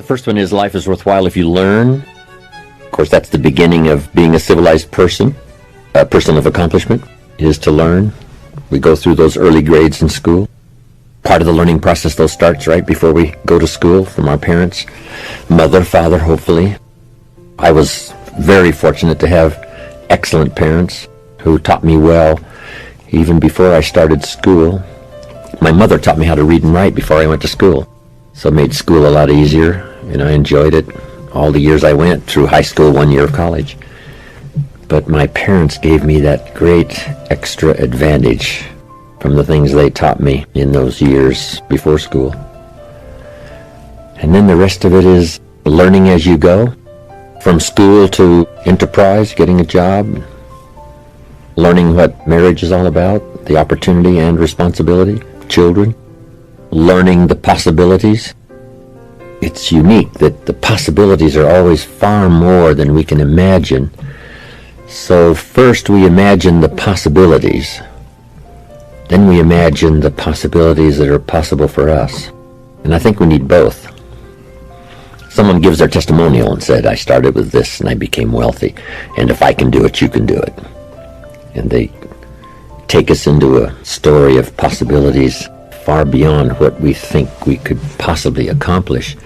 The first one is life is worthwhile if you learn. Of course, that's the beginning of being a civilized person. A person of accomplishment is to learn. We go through those early grades in school. Part of the learning process, though, starts right before we go to school from our parents, mother, father, hopefully. I was very fortunate to have excellent parents who taught me well even before I started school. My mother taught me how to read and write before I went to school, so it made school a lot easier, and I enjoyed it all the years I went through high school, 1 year of college. But my parents gave me that great extra advantage from the things they taught me in those years before school. And then the rest of it is learning as you go, from school to enterprise, getting a job, learning what marriage is all about, the opportunity and responsibility, children, learning the possibilities. It's unique that the possibilities are always far more than we can imagine. So first we imagine the possibilities. Then we imagine the possibilities that are possible for us. And I think we need both. Someone gives their testimonial and said, I started with this and I became wealthy. And if I can do it, you can do it. And they take us into a story of possibilities far beyond what we think we could possibly accomplish.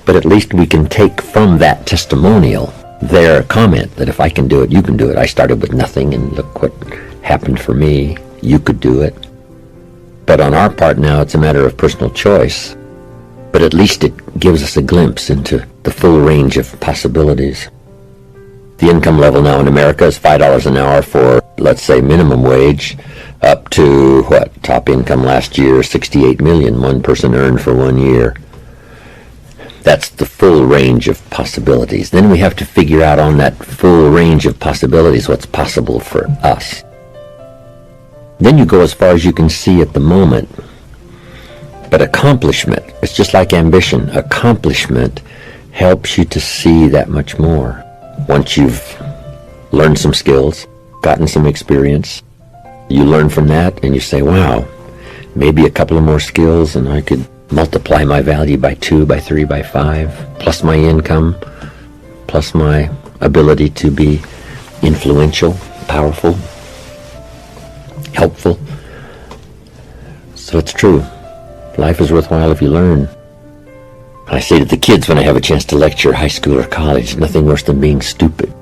But at least we can take from that testimonial their comment that if I can do it, you can do it. I started with nothing and look what happened for me. You could do it. But on our part now, it's a matter of personal choice. But at least it gives us a glimpse into the full range of possibilities. The income level now in America is $5 an hour for, let's say, minimum wage, up to, top income last year, $68 million one person earned for 1 year. That's the full range of possibilities. Then we have to figure out on that full range of possibilities what's possible for us. Then you go as far as you can see at the moment. But accomplishment, it's just like ambition. Accomplishment helps you to see that much more. Once you've learned some skills, gotten some experience, you learn from that and you say, wow, maybe a couple of more skills and I could multiply my value by 2, by 3, by 5, plus my income, plus my ability to be influential, powerful, helpful. So it's true. Life is worthwhile if you learn. I say to the kids when I have a chance to lecture high school or college, nothing worse than being stupid.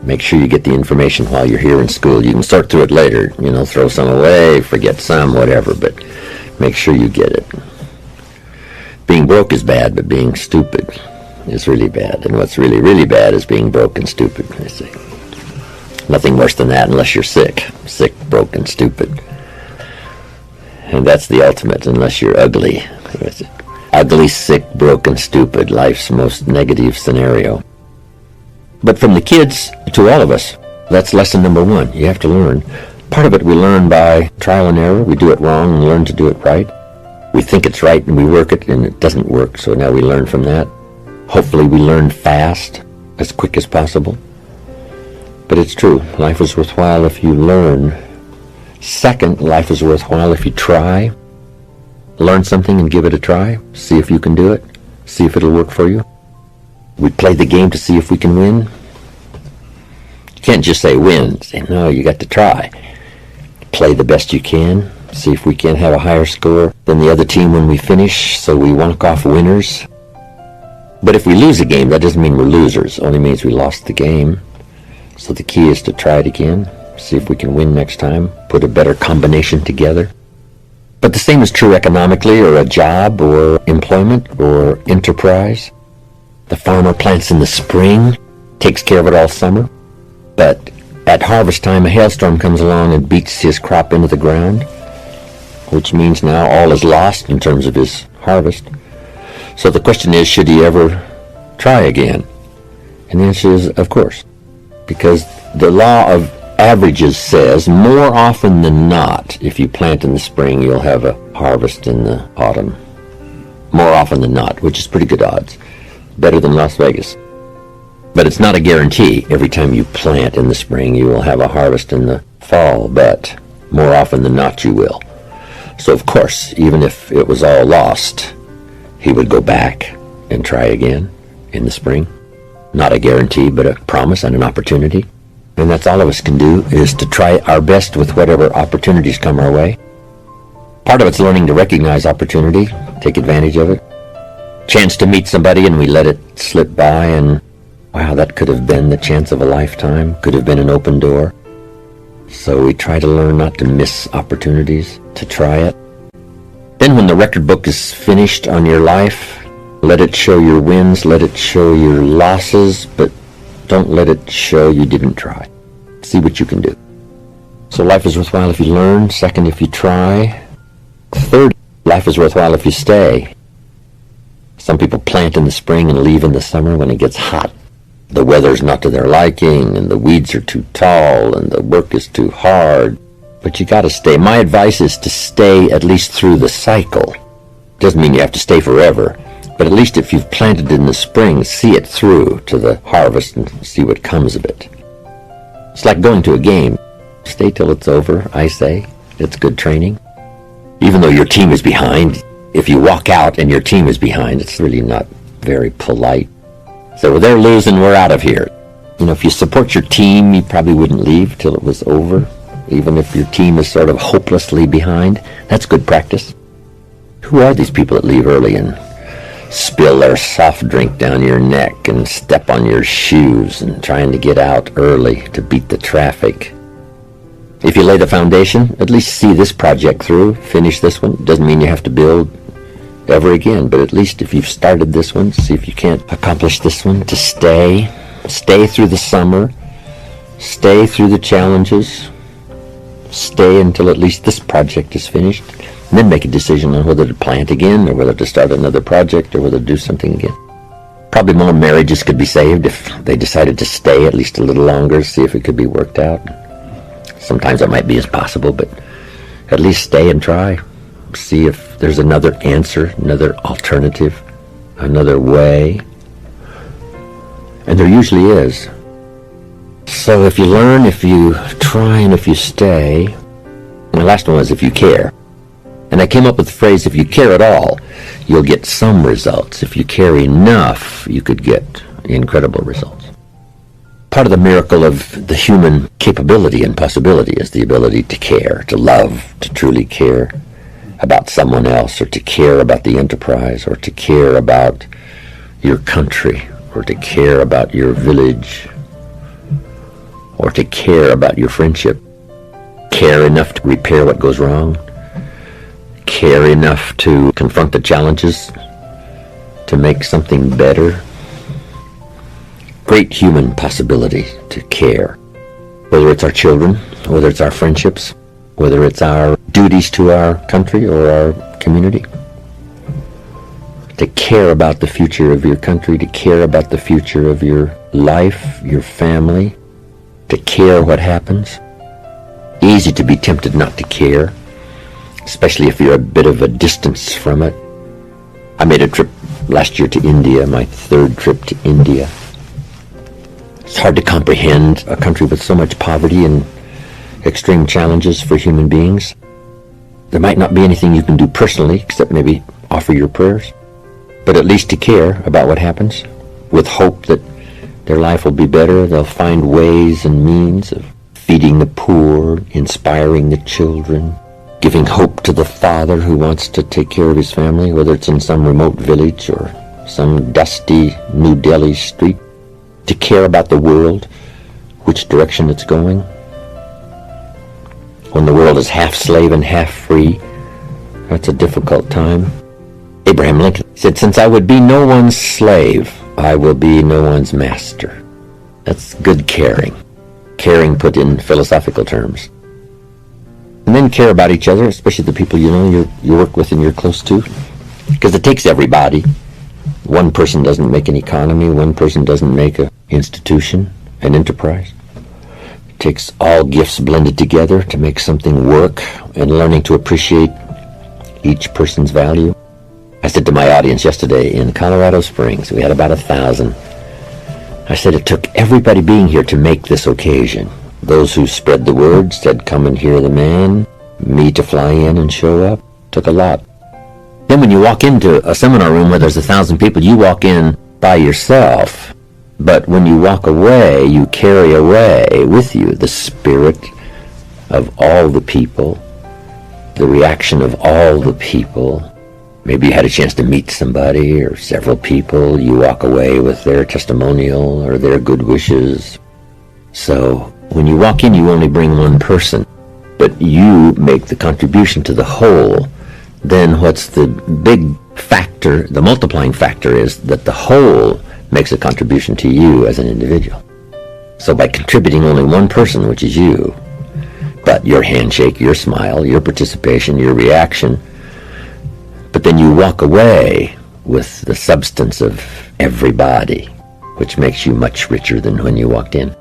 Make sure you get the information while you're here in school. You can sort through it later, throw some away, forget some, whatever, but make sure you get it. Being broke is bad, but being stupid is really bad. And what's really, really bad is being broke and stupid, I say. Nothing worse than that unless you're sick. Sick, broke, and stupid. And that's the ultimate, unless you're ugly. Ugly, sick, broken, stupid, life's most negative scenario. But from the kids to all of us, that's lesson number 1. You have to learn. Part of it we learn by trial and error. We do it wrong and learn to do it right. We think it's right and we work it and it doesn't work, so now we learn from that. Hopefully we learn fast, as quick as possible. But it's true, life is worthwhile if you learn. Second, life is worthwhile if you try. Learn something and give it a try. See if you can do it. See if it'll work for you. We play the game to see if we can win. You can't just say win. Say, no, you got to try. Play the best you can. See if we can have a higher score than the other team when we finish, so we walk off winners. But if we lose a game, that doesn't mean we're losers. It only means we lost the game. So the key is to try it again. See if we can win next time. Put a better combination together. But the same is true economically, or a job, or employment, or enterprise. The farmer plants in the spring, takes care of it all summer. But at harvest time, a hailstorm comes along and beats his crop into the ground, which means now all is lost in terms of his harvest. So the question is, should he ever try again? And the answer is, of course. Because the law of averages says more often than not, if you plant in the spring, you'll have a harvest in the autumn. More often than not, which is pretty good odds. Better than Las Vegas. But it's not a guarantee. Every time you plant in the spring, you will have a harvest in the fall, but more often than not, you will. So, of course, even if it was all lost, he would go back and try again. in the spring. Not a guarantee, but a promise and an opportunity. And that's all of us can do, is to try our best with whatever opportunities come our way. Part of it's learning to recognize opportunity, take advantage of it. Chance to meet somebody and we let it slip by, and wow, that could have been the chance of a lifetime, could have been an open door. So we try to learn not to miss opportunities, to try it. Then when the record book is finished on your life, let it show your wins, let it show your losses, but don't let it show you didn't try. See what you can do. So life is worthwhile if you learn. Second, if you try. Third, life is worthwhile if you stay. Some people plant in the spring and leave in the summer when it gets hot. The weather's not to their liking, and the weeds are too tall, and the work is too hard. But you gotta stay. My advice is to stay at least through the cycle. Doesn't mean you have to stay forever, but at least if you've planted in the spring, see it through to the harvest and see what comes of it. It's like going to a game. Stay till it's over, I say. It's good training. Even though your team is behind, if you walk out and your team is behind, it's really not very polite. So they're losing, we're out of here. You know, if you support your team, you probably wouldn't leave till it was over. Even if your team is sort of hopelessly behind, that's good practice. Who are these people that leave early and spill their soft drink down your neck and step on your shoes and trying to get out early to beat the traffic? If you lay the foundation, at least see this project through, finish this one. Doesn't mean you have to build ever again, but at least if you've started this one, see if you can't accomplish this one, to stay through the summer, stay through the challenges, stay until at least this project is finished, and then make a decision on whether to plant again or whether to start another project or whether to do something again. Probably more marriages could be saved if they decided to stay at least a little longer, see if it could be worked out. Sometimes that might be as possible, but at least stay and try. See if there's another answer, another alternative, another way. And there usually is. So if you learn, if you try, and if you stay. My last one was if you care. And I came up with the phrase, if you care at all, you'll get some results. If you care enough, you could get incredible results. Part of the miracle of the human capability and possibility is the ability to care, to love, to truly care about someone else, or to care about the enterprise, or to care about your country, or to care about your village, or to care about your friendship. Care enough to repair what goes wrong. Care enough to confront the challenges, to make something better. Great human possibility to care. Whether it's our children, whether it's our friendships, whether it's our duties to our country or our community. To care about the future of your country, to care about the future of your life, your family, to care what happens. Easy to be tempted not to care, especially if you're a bit of a distance from it. I made a trip last year to India, my third trip to India. It's hard to comprehend a country with so much poverty and extreme challenges for human beings. There might not be anything you can do personally except maybe offer your prayers, but at least to care about what happens, with hope that their life will be better. They'll find ways and means of feeding the poor, inspiring the children, giving hope to the father who wants to take care of his family, whether it's in some remote village or some dusty New Delhi street. To care about the world, which direction it's going. When the world is half slave and half free, that's a difficult time. Abraham Lincoln said, "Since I would be no one's slave, I will be no one's master." That's good caring. Caring put in philosophical terms. And then care about each other, especially the people you know, you work with and you're close to. Because it takes everybody. One person doesn't make an economy. One person doesn't make an institution, an enterprise. It takes all gifts blended together to make something work, and learning to appreciate each person's value. I said to my audience yesterday in Colorado Springs, we had about 1,000. I said it took everybody being here to make this occasion. Those who spread the word, said come and hear the man, me to fly in and show up, took a lot. Then when you walk into a seminar room where there's 1,000 people, you walk in by yourself. But when you walk away, you carry away with you the spirit of all the people, the reaction of all the people. Maybe you had a chance to meet somebody or several people. You walk away with their testimonial or their good wishes. So when you walk in, you only bring one person, but you make the contribution to the whole. Then what's the big factor, the multiplying factor, is that the whole makes a contribution to you as an individual. So by contributing only one person, which is you, but your handshake, your smile, your participation, your reaction, but then you walk away with the substance of everybody, which makes you much richer than when you walked in.